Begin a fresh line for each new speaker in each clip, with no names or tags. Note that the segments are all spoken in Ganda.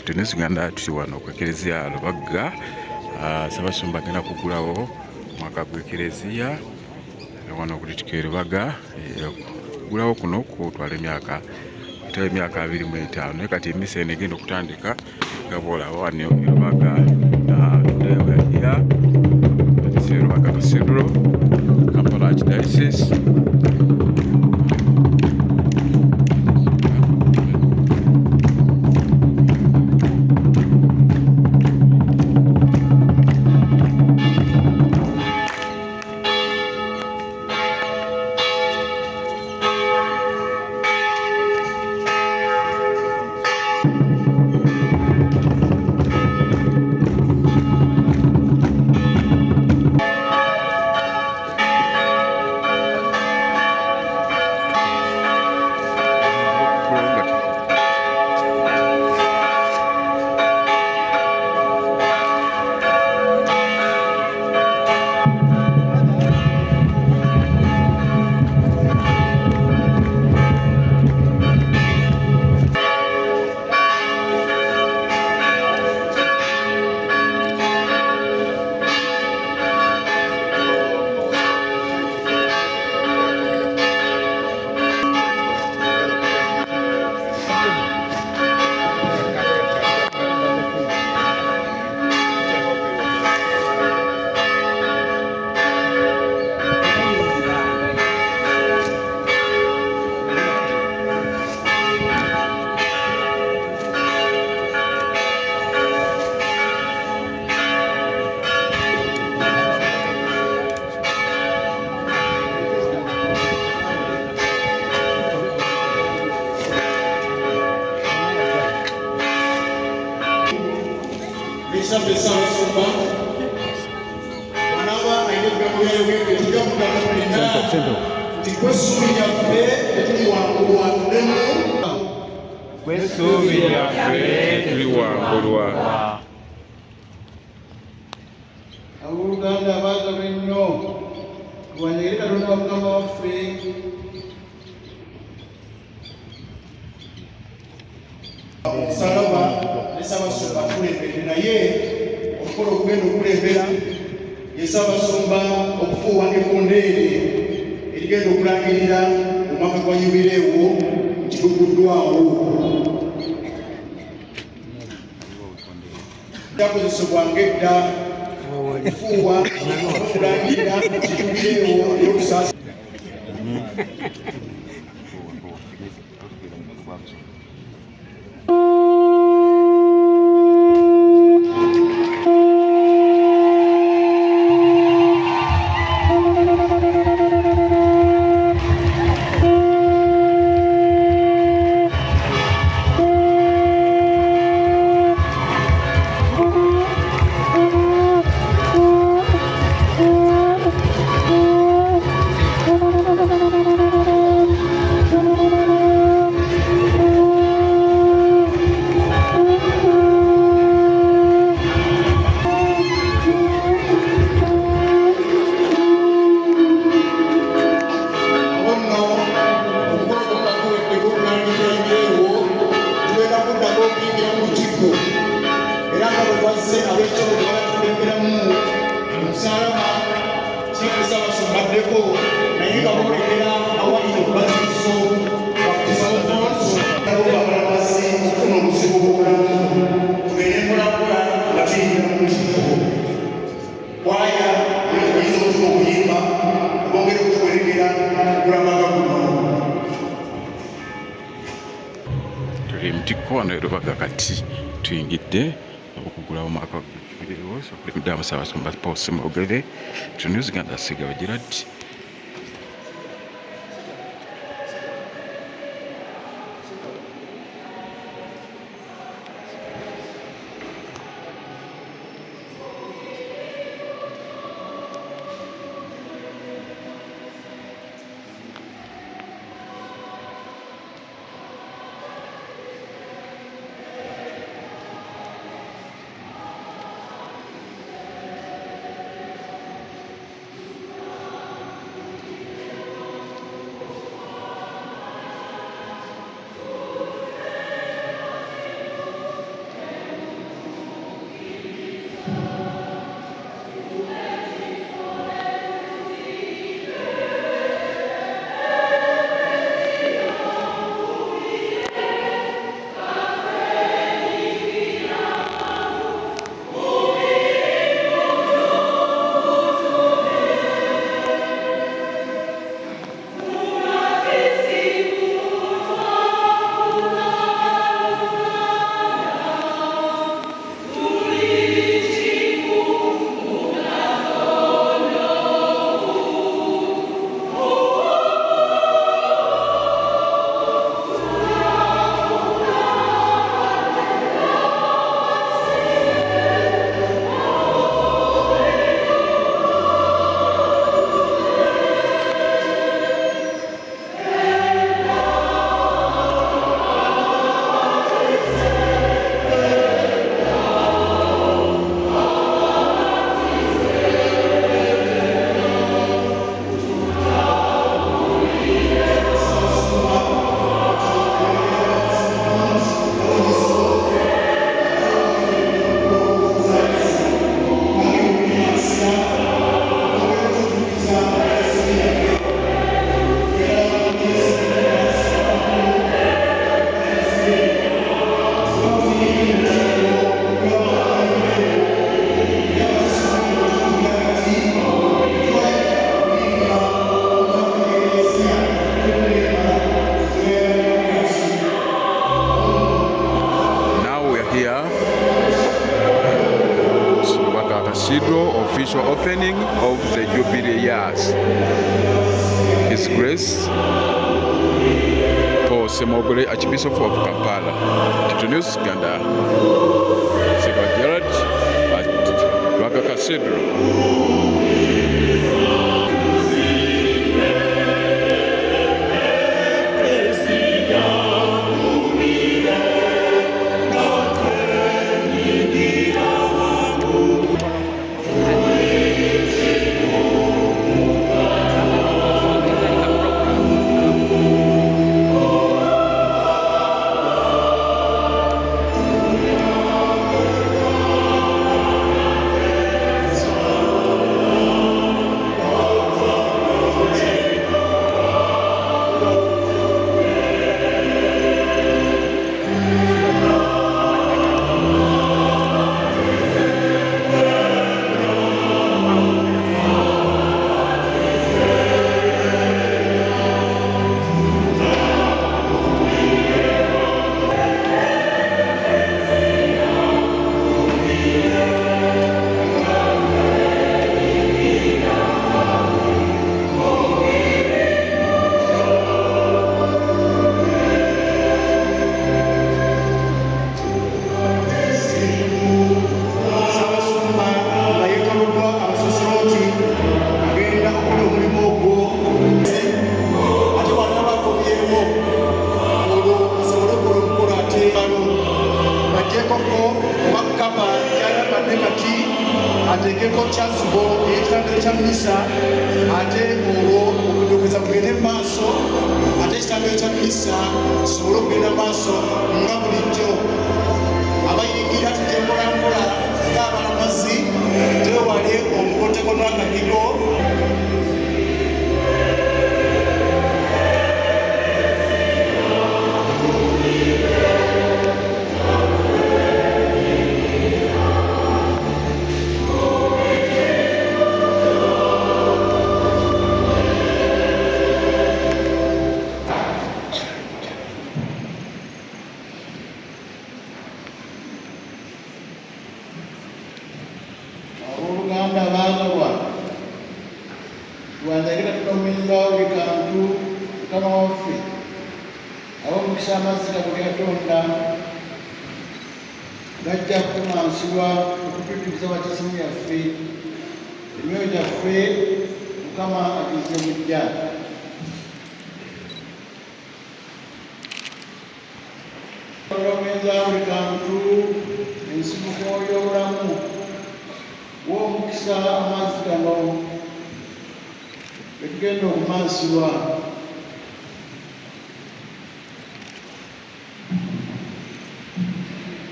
News Uganda tuli wano ku Eklezia Lubaga. Ssaabasumba agenda kugulawo mwaka gw'Eklezia wano ku Lutikko Lubaga. Kugulawo kuno kutwala emyaka 25 naye kati emisa eno egenda okutandika nga bw'olaba wano Lubaga. Today we are here at Lubaga Cathedral, Kampala Archdiocese.
Abooluganda abaagalwa ennyo tuwanirire Katonda Mukama waffe omusalaba ne Ssaabasumba akulembedde naye omukolo ogugenda okulembera ye Ssaabasumba okufuuwa ekkondeere erigenda okulangirira omwaka gwa yubireewo nti guguddwawo. Kyakozesebwanga edda okufuuwa okulangirira nti yubireewo ey'okusaasa.
Tuli Lutikko wano Lubaga kati tuyingidde okugulawo mwaka gw'Eklezia. Kulembedde Ssaabasumba Paul Ssemwogere. News Uganda asiga bagira ati Francis Paul Semogole, Archbishop of Kampala. Title News Uganda. Second Gerard at Rwaka Cathedral.
ateekeko kyasubo ekitambiro kya minisa ate olwo okujogeza kugende maaso ate ekitambiro kya minisa kisobole okugenda maaso nga bulijjo abayingira tutempolampola ng'abalamazi twewale omukoteko n'akakigo.
Oluganda baagabwa lwanjagala tunominga buli kantu mukama waffe ab'omukisa amazzi gabo ge Katonda gajja kutumansibwa okutujjukiza batisimu yaffe emyoyo gyaffe mukama agize mujja. Tunominga buli kantu ensibuko y'obulamu w'omukisa amazzi gano getugenda okumansibwa.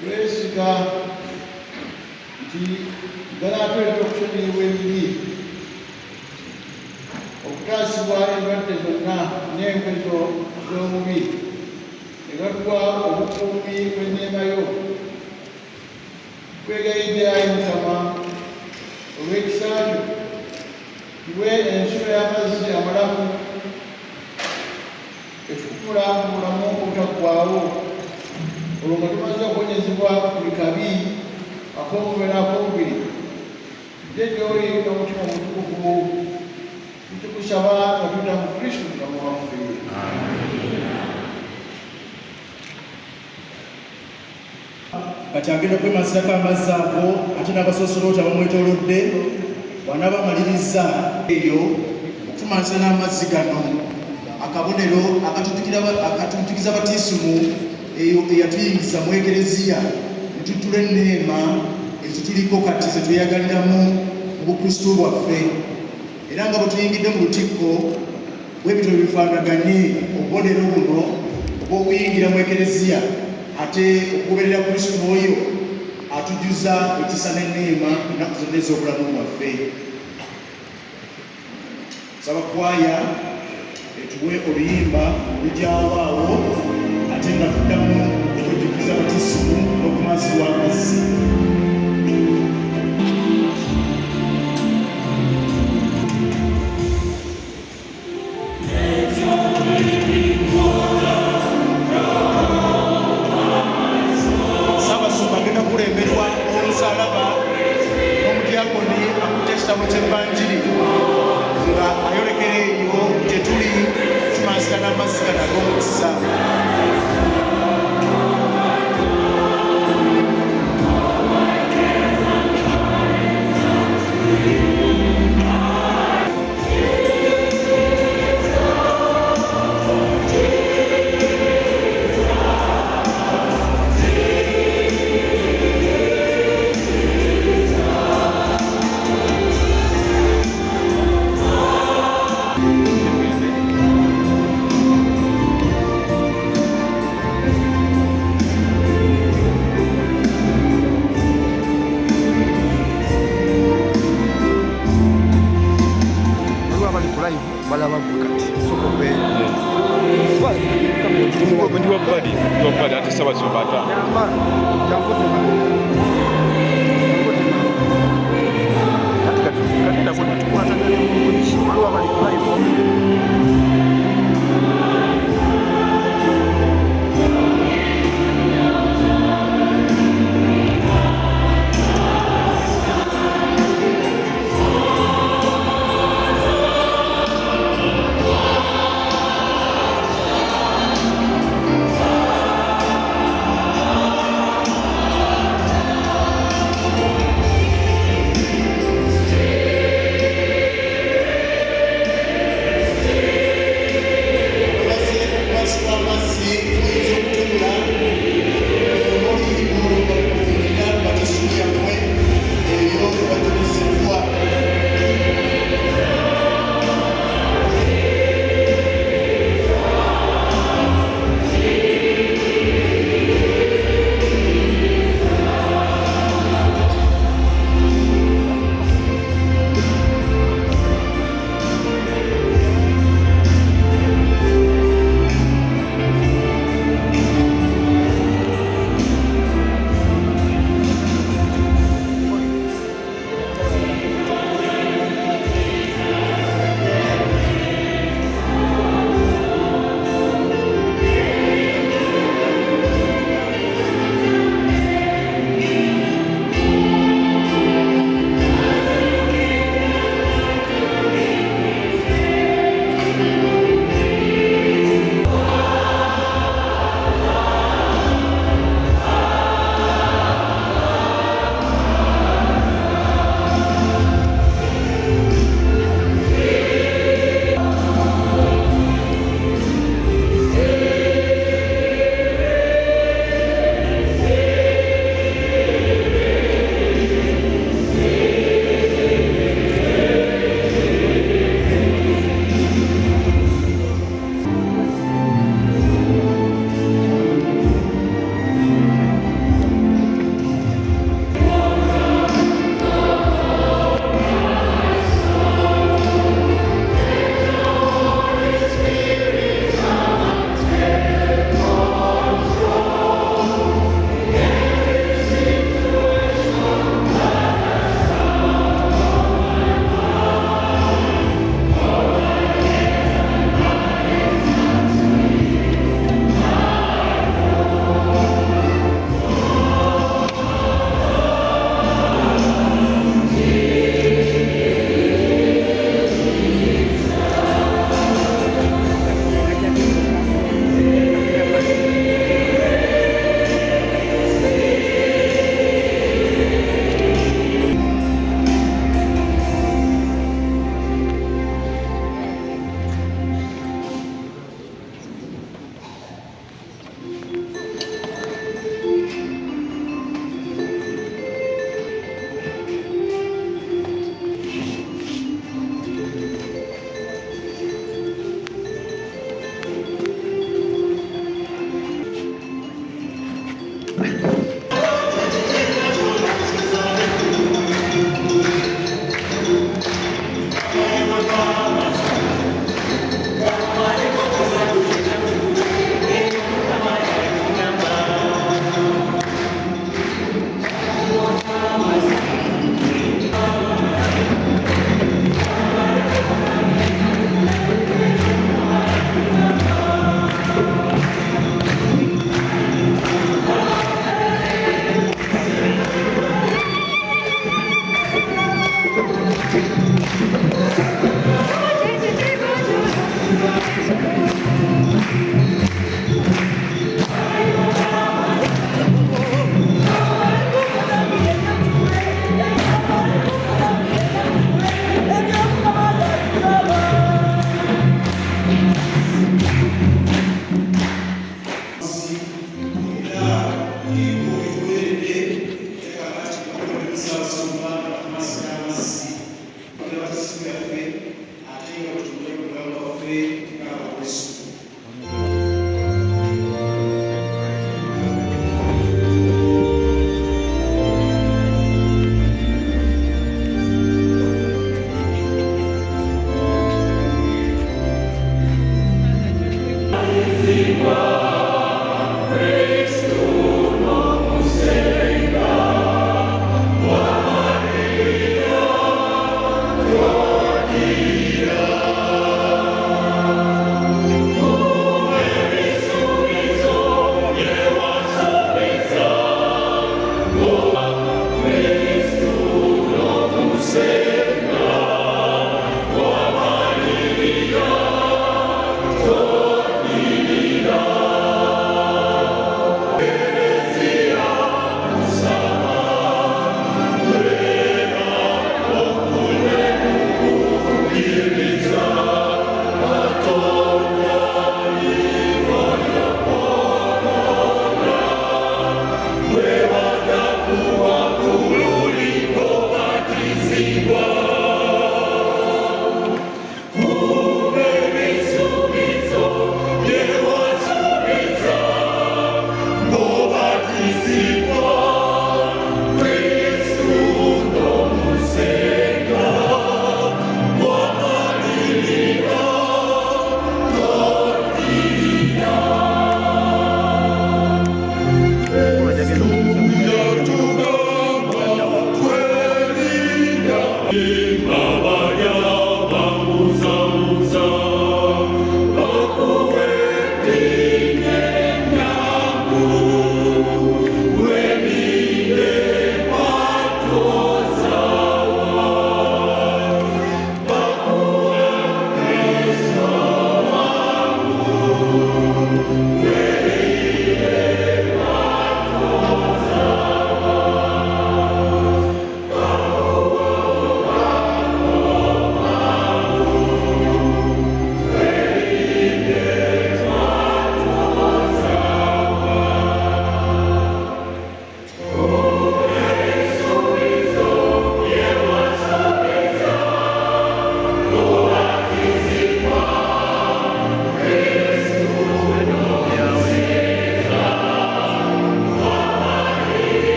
Twesiga nti ganaatweta okusonyiyibwa ebibi, okutaasibwa endwadde zonna n'enkezo z'omubi, ne gatuwa obukuumi bw'enneemayo. Twegayidde Ayi Mukama olw'ekisa kyo tuwe ensulo y'amazzi amalamu efukula mu bulamu obutaggwaawo, olwo nga tumaze okuwonyezebwa buli kabi ak'omubiri ak'omubiri. Tujje gy'oli n'omutima omutukuvu tukusaba nga tuta mu Kristo Mukama waffe.
Kati agenda kwemazako amazzi ago ate n'abasosolooza bamwetoolodde bw'anaaba amaliriza eyo okutumansa n'amazzi gano akabonero akatuukiza batiisimu eyo eyatuyingiza mu ekereziya ne tuttula enneema ekituliko kati ze tweyagaliramu mu bukristu bwaffe, era nga bwe tuyingidde mu lutikko bwe bityo bifaanaganye obubonero buno obw'okuyingira mu ekereziya ate okugoberera Kristo oyo atujjuza ekisa n'enneema ennaku zonna ez'obulamu bwaffe. Saba kwaya etuwe oluyimba olujawaawo ate nga tuddamu okujjukiza batisimu n'okumazibwa amazzi. Kulemberwa omusalaba n'omudyakoni akutte ekitabo ky'ebbanjiri nga ayolekera eyo gye tuli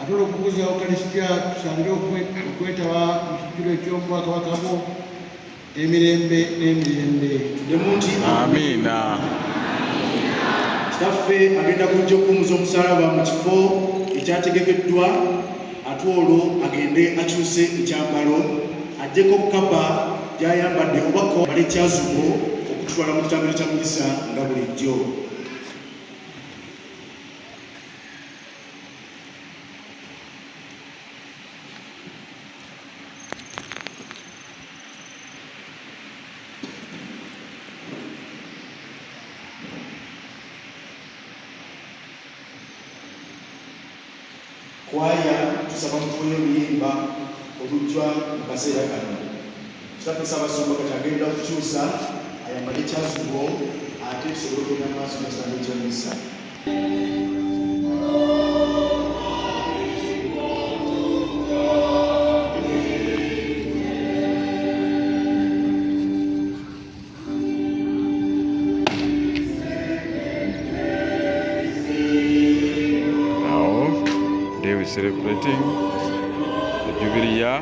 ate olw'okukuza Eucharistia tusange okwetaba mu kijjulo eky'obwakabaka bwo emirembe n'emirembe.
Demunti
Amiina.
Kitaffe agenda kujja okuwumuza omusaalaba mu kifo ekyategekeddwa, ate olwo agende akyuse ekyambalo ajjeko kkapa gy'ayambadde obako bale ekyazugo okutwala mu kitambiro kya mugisa nga bulijjo. Kwaya tusaba mutuwe oluyimba olujjwa mu kaseera kano. Kitaffe Ssaabasumba kati agenda okukyusa ayambale ekyazugo ate tusobole okugenda mu maaso n'ekitambiro ky'omugisa.
We're celebrating the Jubilee year.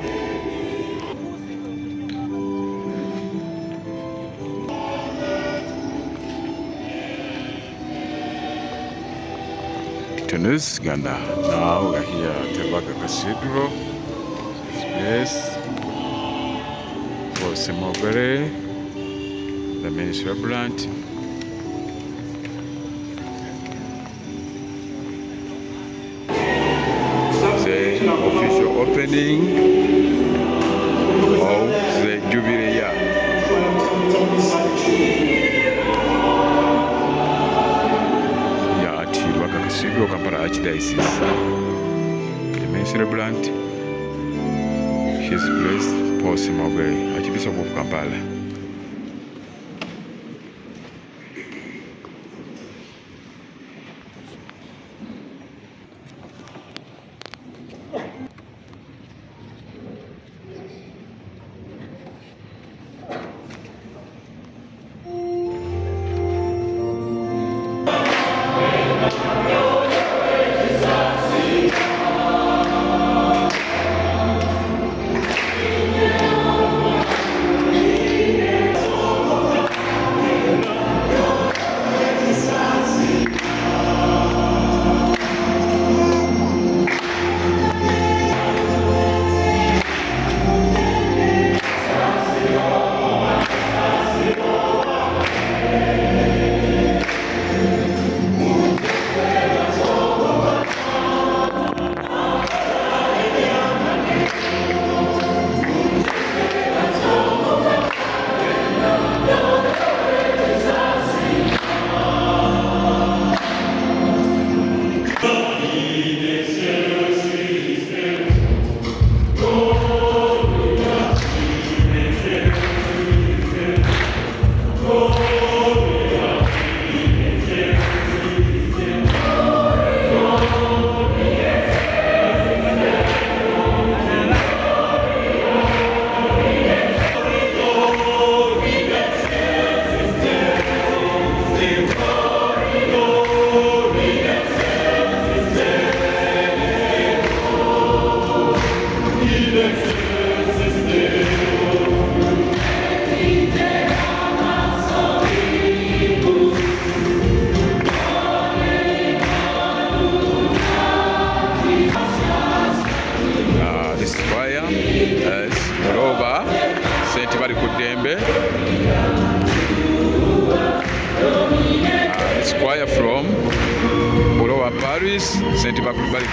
Tunis, Ghana. Now we are here at Tebaga Cathedral. This place for Simobere, the main celebrant. The official opening of the Jubilee year. Yeah, at Tebaga Cathedral, Kampala Archdiocese. The main celebrant, His Grace Paul Simobere, Archbishop of Kampala. Choir from Borowa Paris, Saint Bakubali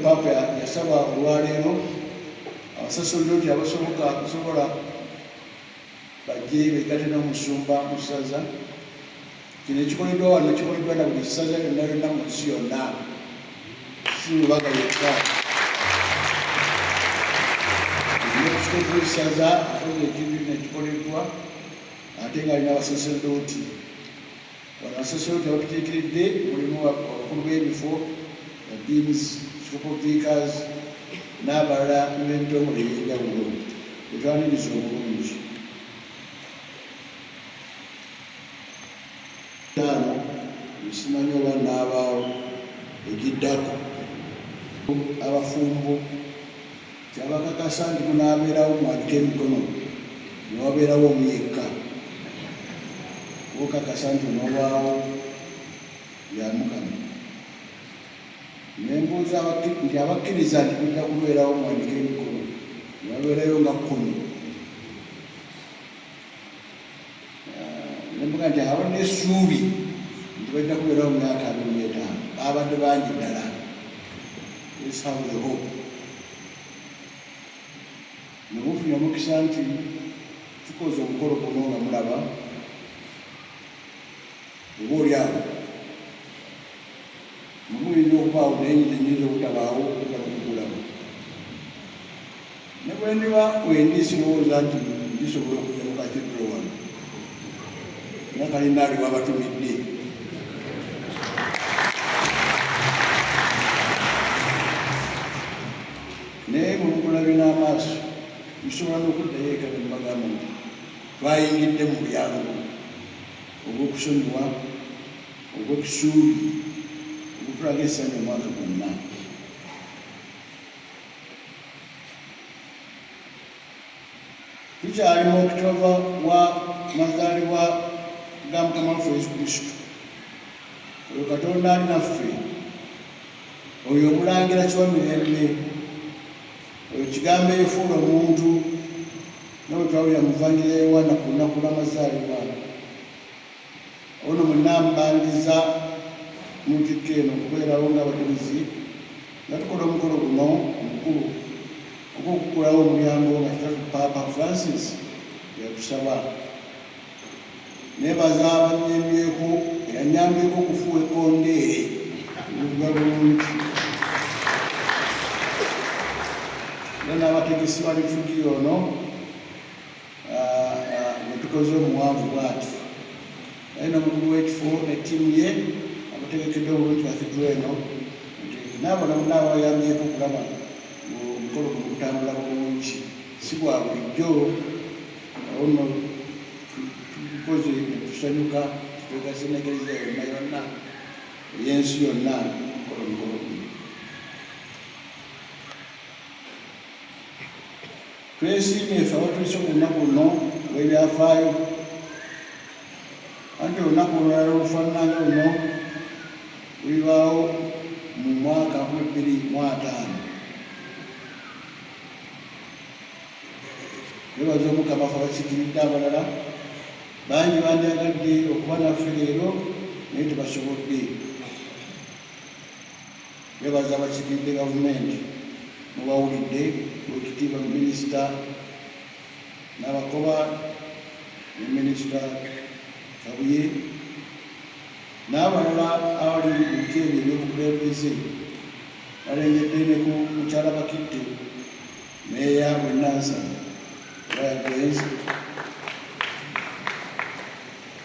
Papa yasaba olwaleero abasasoloti abasoboka okusobola bajje begatte n'omusumba mu ssaza. Kino ekikoleddwa wano kikoleddwa na buli ssaza yonna yonna mu nsi yonna, si Lubaga yekka. Ekisobola ekissaza akoze ekintu nekikoleddwa ate nga alina abasasoloti. Wano abasasoloti abatukiikiridde mulimu abakulu b'ebifo, deans, vicars n'abalala n'ebitongole eby'enjawulo betwaniriza obulungi. Ano simanyi oba n'abaawo egiddako abafumbo kyabakakasa nti munaabeerawo mwandika emikono newabeerawo omu yekka okakasa nti onobaawo byamukama. Nembuuza nti abakkiriza nti kujja kubeerawo mwandika emikono newabeerayo nga 10. Nembuga nti awo n'essuubi nti bajja kubeerawo mu myaka 25 babadde bangi ddala. Esaweho nemufunye omukisa nti tukoze omukolo guno nga mulaba oba oliawo mumuyinza okubaawo nayinza enyinza obutabaawo okugulamu. Ne bwe ndiba wendi sirowooza nti ndisobola okujja mu katedro wano nakalina aliwo abatumidde. Naye mulunkulabye n'amaaso musobola n'okuddayo eka ne mubagamba nti twayingidde mu byangu obw'okusonyiwa obw'ekisuubi obutulaga essanyu omwaka gwonna. Tukyali mu Okitoba wa mazaalibwa ga Mukama waffe Yesu Kristo. Oyo Katonda ali naffe, oyo omulangira kiwamirembe, oyo kigambo ekifuula omuntu nabwe twawulira mu Vvanjiri ya Yowaana ku lunaku lw'amazaalibwa. Ono mwenambandiza mu ntikko eno okubeerawo ng'abajulizi nga tukola omukolo guno omukulu ogw'okugulawo omulyango nga kitatu Papa Francis yatusaba. Nebaza abanyambyeko eyanyambyeko okufuuwa ekkondeere ebivuga bulungi era n'abategesi isiba lifugi ono netukoze omuwanvu bwati naye nomukulu w'ekifo ne ttiimu ye abategekedde obulungi bakiddwa eno n'abalamu n'abayambyeko okulaba omukolo guno gutambula bulungi si bwa bulijjo ono tukoze netusanyuka twegase n'ekereziya yonna yonna ey'ensi yonna omukola omukolo guno. Twesiimye ffe abatuyise ku lunaku luno lw'ebyafaayo anti olunaku olulala olufaanana luno lulibaawo mu mwaka 2005. Twebaza Omukama ffe abakiikiridde abalala bangi bandyagadde okuba naffe leero naye tebasobodde. Twebaza abakiikiridde gavumenti mubawulidde Oweekitiibwa Minisita Nabakoba ne Minisita Kabuye n'abalala abali mu biteebi ebyobukulembeze balengedde ne ku mukyala Bakitte meeya w'e Nansana Grace.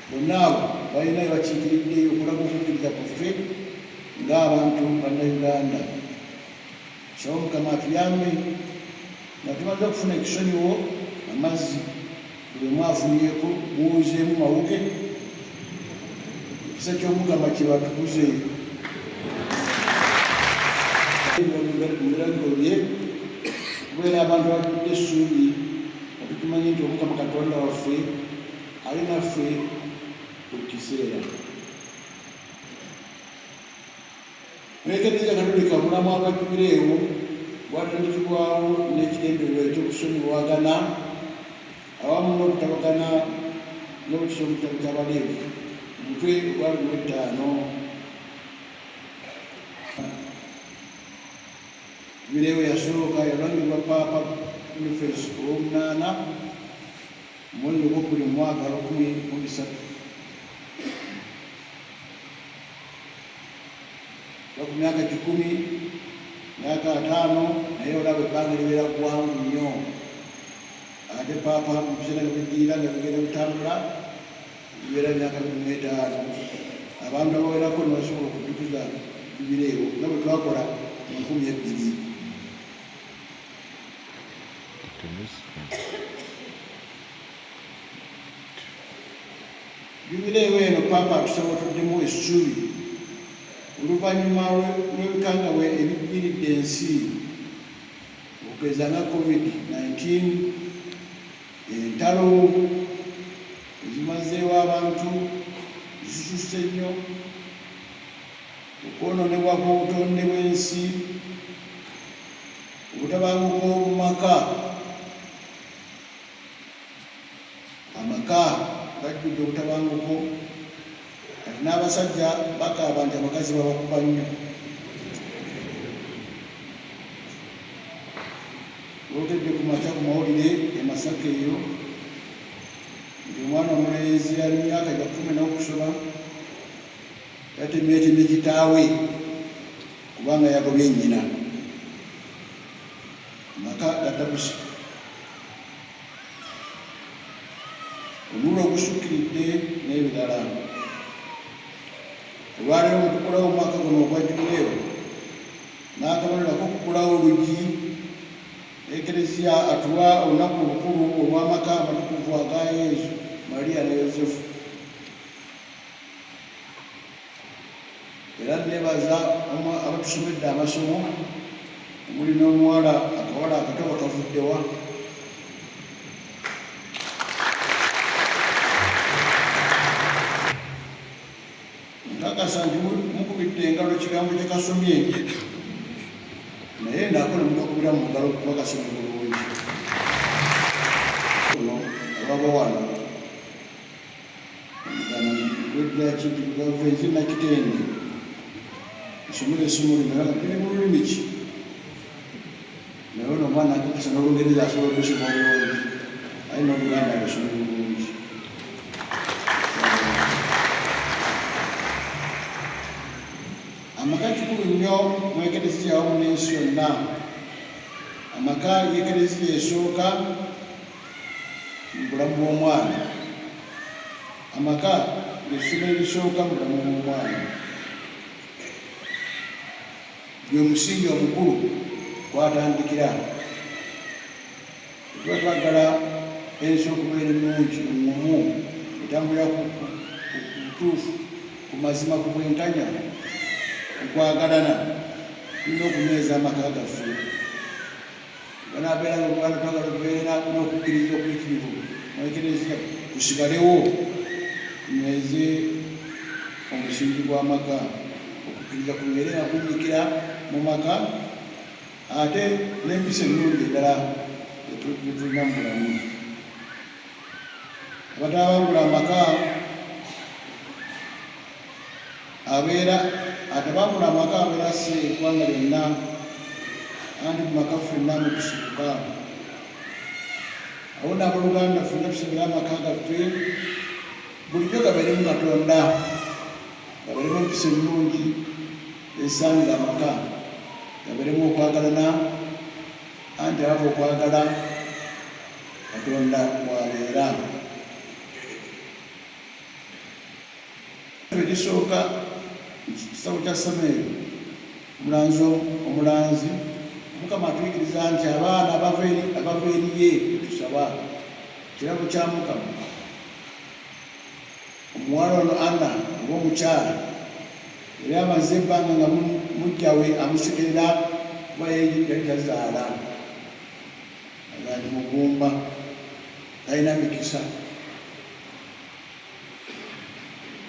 Bonna abo balina bakiikiridde okulaga okukkiriza kwaffe ng'abantu bannayuganda. Nsaba Mukama atuyambe nga tumaze okufuna ekisonyiwo amazzi buli mwafuniyeko muwuzeemu mawuke ekisa ky'Omukama kyebatukuze mu biragiro bye kubeera abantu abatudde essuubi nga tukimanyi nti Omukama Katonda waffe ali naffe buli kiseera. Twekedeza Katolika obulamu abwajubireewo bwatandikibwawo n'ekigendererwa ekyokusonyiwagana awamu n'okutabagana n'obukisa omukitabo ky'Abaleevi omutwe ogwa 25. Jubireewo yasooka yalangirwa Paapa Boniface ow'omunaana mu mwezi ogwokubiri mu mwaka 2013. Ku myaka 10 myaka 5 naye olaba ebbanga libeera ggwanvu nnyo. Ate Paapa mu biseera biddiira nga bigenda bitambula bibeera myaka 25. Abantu abawerako ne basobola okujjukiza Jubireewo nga bwe twakola mu 2000. Jubireewo eno Paapa atusabotoddemu essuubi oluvannyuma lw'ebikangabwa ebijjiridde ensi okugeza nga COVID-19, entalo ezimazeewo abantu zisusse nnyo, okwonoonebwa kw'obutonde bw'ensi, obutabanguko mu maka, amaka gajjudde obutabanguko. Kati n'abasajja bakaaba nti abakazi babakuba nnyo. Olwogedde ku makya ku mawulire e Masaka eyo nti omwana omulenzi ali mu myaka gya 10 n'okusoba yatemyetemye kitaawe kubanga yagobye nnyina. Amaka gatabuse. Omululu ogusukkiridde n'ebirala. Olwaleero bwe tukolawo omwaka guno ogwa Jubireewo n'akabalirako okukolawo oluggi Ekereziya atuwa olunaku olukulu olw'amaka amatukuvu aga Yesu, Mariya ne Yosefu. Era nebaza abatusomedde amasomo omuli n'omuwala akawala akatoba kavuddewa. Nkakasa nti mukubidde engalo ekigambo kye kasomye naye naako ne mukakubira mu ngalo kuba kasomye bulungi. Ono ababa wano weddakinti nakitende esomero essimu lino liri mu lulimi ki naye ono omwana akakasa n'Olungereza asobola okusoma bulungi aye n'Oluganda alusome bulungi. Amaka kikulu nnyo mu Ekereziya wamu n'ensi yonna amaka g'ekereziya esooka mu bulamu bw'omwana, amaka gesomero erisooka mu bulamu bw'omwana, gwe musingi omukulu kwatandikira. Tuba twagala ensi okubeera ennungi, engumu, etambulira ku butuufu, ku mazima, ku bwenkanya, okwagalana, tulina okunyweza amaka gaffe. Banaabeera ng'obwana twagala okubeera n'okukkiriza okuyitirivu mu ekereziya kusigalewo, tunyweze omusingi gw'amaka, okukkiriza kubeere nga kunnyikira mu maka, ate n'empisa ennungi eddala tulina mu bulamu. Abatabangula amaka abeera atabangula amaka abeera si eggwanga lyonna, anti mu maka ffenna mutusibuka. Awo n'abaluganda ffenna tusabire amaka gaffe bulijjo gabeeremu Katonda, gabeeremu empisa ennungi esangira amaka, gabeeremu okwagalana, anti abo okwagala Katonda bw'abeera. Ekisooka kitabo kya Samueri omulanzi, Mukama atuyigiriza nti abaana abava eri ye tusaba, kirabo kya Mukama. Omuwala ono Anna oba omukyala yali amaze ebbanga nga mujjawe amusekerera kuba yali tazaala, agandi mugumba, talina mikisa.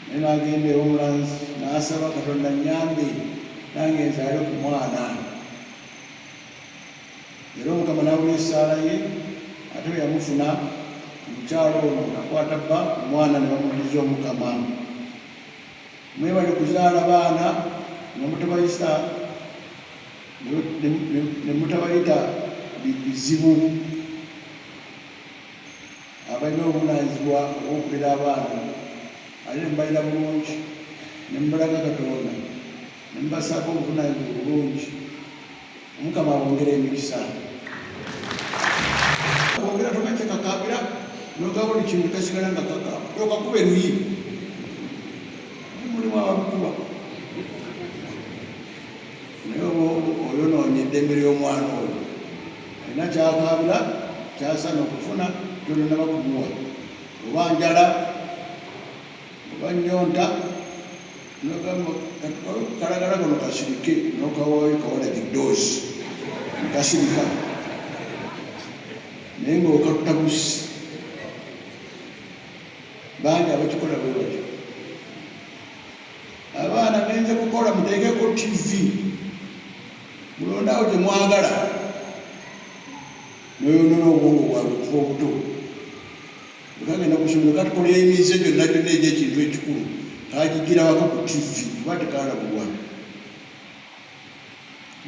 Naye n'agenda ew'omulanzi n'asaba Katonda nnyambe nange nzaale ku mwana. Era Omukama n'awulira essaala ye, ate bwe yamufuna omukyala ono akwata bba omwana ne bamuliza Omukama. Mwebale kuzaala baana nga mutabayisa ne mutabayita bizibu. Abalina obuvunaanyizibwa obw'okulera abaana ate ne mubalira bulungi, ne mubalaga Katonda, ne mubasaako obuvunaanyizibwa bulungi. Omukama abongera emikisa. Bongera tomakyekakaabira noga buli kintu kasigala nga kakaaba, tokakuba eruyi, mulimu abakuba. Naye oyonoonye eddembe ly'omwana oyo, alina kyakaabira kyasaana okufuna tonaba kumuwa, oba njala oba nnyonta, kalagala kano kasirike n'okawaayo kawala gidoozi kasirika, naye ng'okatabusi. Bangi abakikola bwe batyo. Abaana nenze kukola muteekeko TV, mulondawo gye mwagala, noyonoona obwongo bwabwe okuva obuto. Bwekagenda ku ssomero katukolera emize gyonna egy'ekintu ekikulu, kagigirabako ku TV kuba tekalabulwa.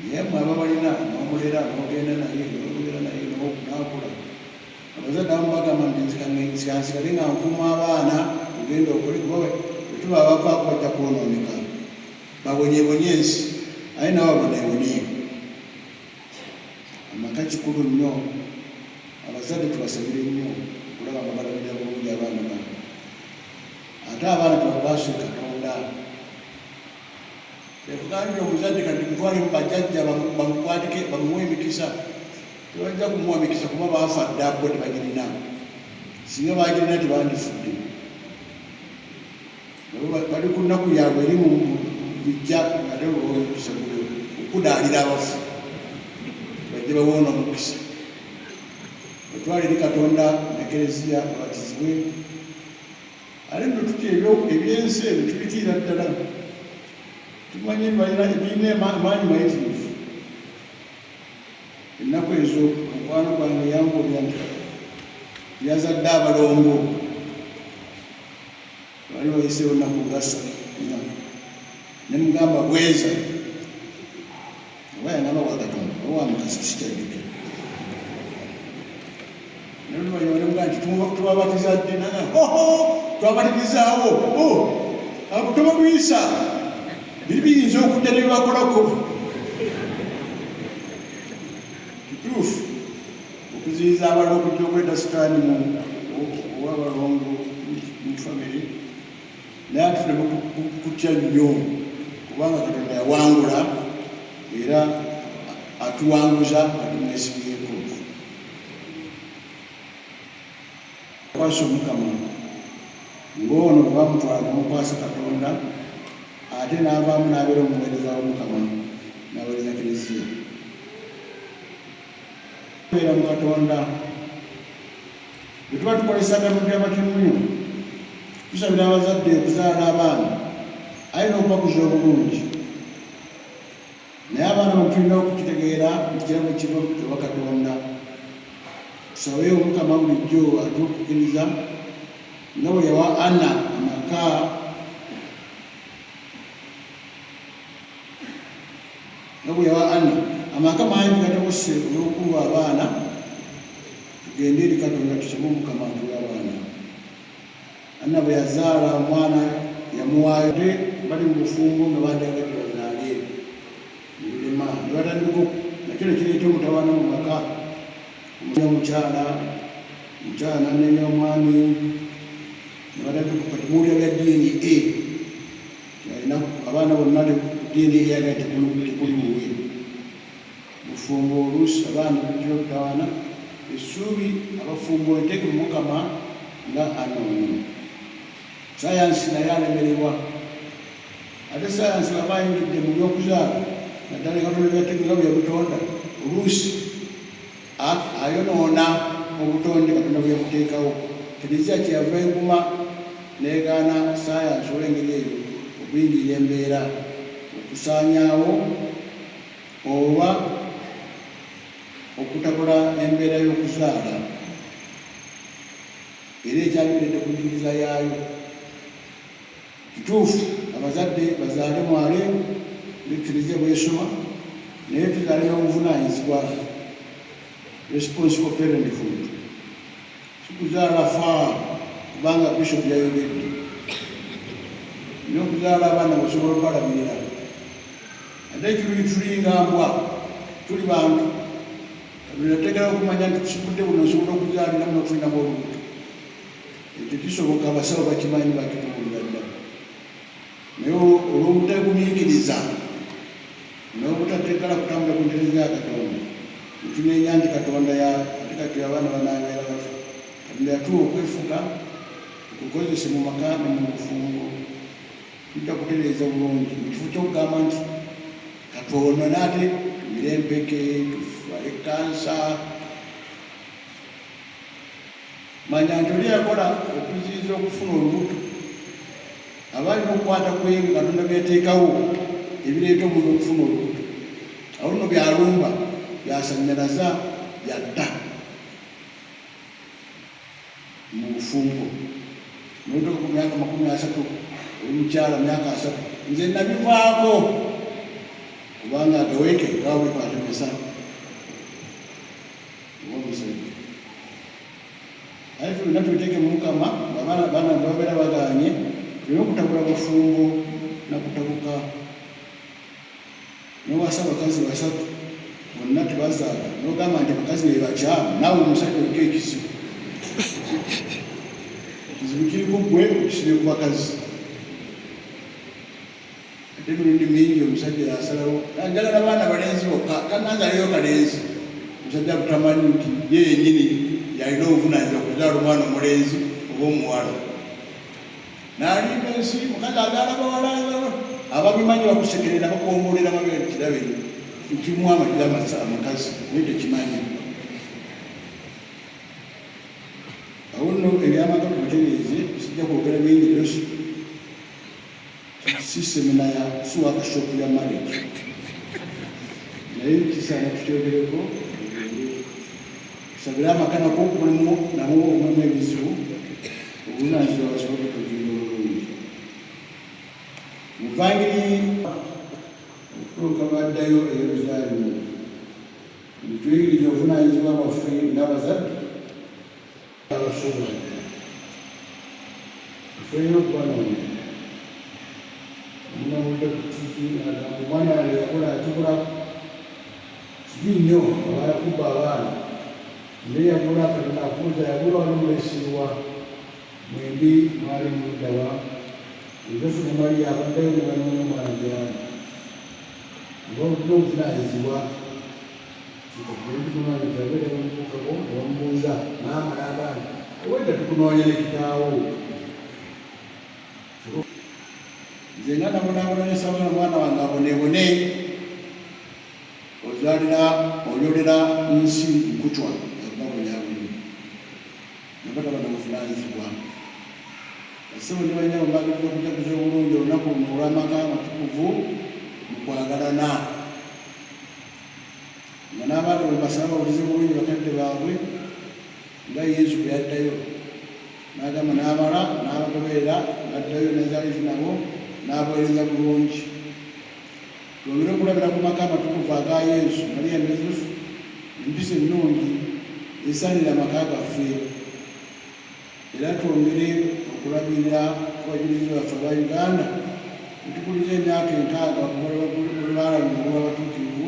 Naye mwe aba balina n'omulera n'ogenda naye n'olugera naye n'akula, abazadde abamu bagamba nti nsigale nga nkuuma abaana ogenda okole kuba bwe tuba abavaako bajja kwonooneka, babonyeebonye ensi, aye nawe aboneebonye. Amaka kikulu nnyo, abazadde tubasabire nnyo okulaba nga balabirira bulungi abaana bano. Ate abaana tubakwase Katonda. Ekugambira omuzadde kati mutwale mu bajjajja bamukwatike bamuwe emikisa, tebajja kumuwa mikisa kuba baafa dda bo tebagirina. Singa bagirina tebandifudde. Bali ku nnaku yaabwe eri mu bijja ate olw'omukisa gulo okudaalira abafu bajje bawoona omukisa. Otwala eri Katonda ekereziya babatizibwe. Ate nno tutya ebyensi ebyo tubitiira ddala. Tumanyi balina ebiina amaanyi mayitirivu. Ennaku ezo mukwano gwange yambuulira nti yazadde abalongo bali bayiseewo nnaku ngasatu, ne mugamba bweza oba yangamba bwa Katonda oba wamukasa sikyajjuke. Noluvanyuma ne mugamba nti tubabatiza ddi, nagamba twabatizaawo abutoba buyisa biri biyinza okudda ne bibakolako. Kituufu
tukubiriza abalala okujja okweta sitaani owabalongo mu famire naye atuleme kutya nnyo kubanga Katonda yawangula era atuwanguza atumwesibyeko. Kwasa Omukama ng'ono bamutwala namukwasa Katonda ate n'avaamu n'abeera omuweereza w'Omukama n'aweereza Klezia. Tubeera mu Katonda bwe tuba tukolesa Katonda abatimuyo tusabira abazadde okuzaala abaana alina okubakuza obulungi naye abaana bwe tulina okukitegeera ekirabo kiva ewa Katonda. Tusabe Omukama bulijjo atukkiriza nga bwe yawa Anna amaka amaka mangi gatabose olw'okuwa abaana. Tugende eri Katonda tusabe Omukama atuwe abaana. Anna bwe yazaala omwana yamuwaayo te bali mu bufumbo nga bandyagadde bazaale mulema ne batandika nakino kireeta omutawaana mu maka. Omukyala n'anenya omwami ne batandika kati muwulira bya DNA alina abaana bonna DNA yaga tekuluwe bufumbo oluusi abaana kutira okutawaana essuubi abafumbo enteeke mu Mukama nga anoonye. Sayansi naye alemererwa ate sayansi baba ayingidde mu byokuzaala naddala Katonda byategeera byabutonda oluusi ayonoona obutonde Katonda bwe yabuteekawo. Klezia kyeyava eguma negaana sayansi olw'engeri eyo okuyingirira embeera okusaanyaawo oba okutakola embeera y'okuzaala era ekyabiredde ku njigiriza yaayo. Kituufu abazadde bazaale mwale ne Klezia bw'esoma naye tuzaale n'obuvunaanyizibwa responsible parenthood. Sikuzaala faa kubanga Bishop yayogedde n'okuzaala abaana osobola okubalabirira ate tulinga mbwa tuli bantu nategera okumanya nti tusibudde buno osobola okuzaalira muno tulinamu olubuto. Ekyo kisoboka abasawo bakimanyi bakitubuulira ddala naye olw'obutagumiikiriza n'obutateekala kutambula ku ntereza ya Katonda tuneenya nti Katonda ate kati abaana banaabeera batyo. Katonda yatuwa okwefuga okukozesa mu maka ne mu bufumbo tujja kutereeza bulungi mu kifo ky'okugamba nti Katonda naate tumire empeke tufale kansa. Manya nti oli yakola okuziyiza okufuna olubuto abalina okukwata kwenge Katonda byeteekawo ebireeta omuntu okufuna olubuto awo nno byalumba byasannyalaza byadda mu bufumbo notoka ku myaka 30 oli mukyala myaka 3 nze nabivaako kubanga agaweke gawe kwatemesa omusajja. Aye tulina tuteeke mu Mukama abaana babeera baganye tulina okutabula bufumbo nakutabuka nowasa abakazi 3 bonna tebazaala nogamba nti abakazi be bakyamu naawe omusajja oliko ekizibu. Ekizibu kiriko gwe okisire ku bakazi ate emirundi mingi omusajja yasalawo njala n'abaana balenzi bokka kananzaleyo kalenzi. Omusajja butamanyi nti ye yennyini yalina obuvunaanyizibwa okuzaala omwana omulenzi oba omuwala n'alimba ensi mukazi azaala bawala ababimanyi bakusekerera bakwongolera babera kirabe kimu amalira amakazi naye tekimanyi. Awo nno ebyamaka tubatereeze sijja kwogera bingi lero si semina ya si workshop ya marriage naye kisaana tukyogereko tusabire amaka nako mulimu namwo omwemu ebizibu obuvunaanyizibwa basobole okutugira obulungi. Muvangiri okutuuka baddayo e Yerusaalemu nituyigiriza obuvunaanyizibwa bwaffe ng'abazadde abasobola tulina okubanoonya omunawulidde kutiki omwana wange yakola akikola kibi nnyo abayakuba abaana
ndiye yagula Katonda akuuza yagula wano mulesirwa mwembi mwali muddawa Yosefu ne Mariya abaddeyo ne banoonya omwana gyali ng'oludde obuvunaanyizibwa kikunaanyizibwa abeera bamutuukako ne bamubuuza maama n'abaana owedda tukunoonya ne kitaawo nze nga nabonaabonanyesa omwana wange abonebone olyolera nsi nkutwa akubabonyabonyi nabataba nabuvunaanyizibwa Asebo ne banyabo mbagaliza okujaguza obulungi olunaku luno olw'amaka amatukuvu mu kwagalana nga n'abaana bwe basaba bawulize bulungi bakadde baabwe nga Yesu bwe yaddayo n'agamba n'abala n'abagoberera n'addayo Nazaleeti nabo n'abaweereza bulungi twongere okulabira ku maka amatukuvu aga Yesu Mariya ne Yosefu empisa ennungi esaanira amaka gaffe era twongere okulabirira kubajulizi baffe aba Uganda etukuliza emyaka 6 buli baalamula abatuukirivu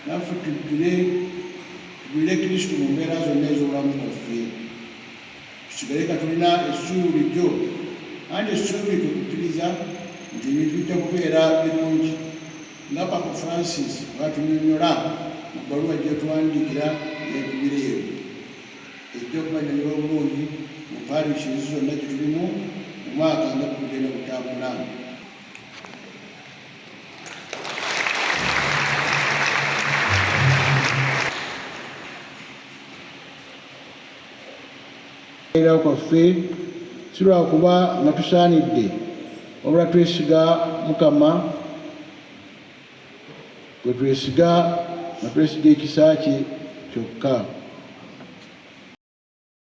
naffe tujjule Kristo mu mbeera zonna ez'obulamu bwaffe tusigale ka tulina essuubi jjo anti essuubi kwe kukkiriza nti ebintu bijja kubeera birungi nga Papa Francis bw'atunyonnyola mu bbaluwa gy'etuwandiikira y'ejjubiro eyo ejja okubanyonnyola obulungi mu paalishi ezo zonna gye tulimu mu mwaka nga tugenda kutambula era kwaffe si lwakuba nga tusaanidde wabula twesiga Mukama gwe twesiga nga twesiga ekisa kye kyokka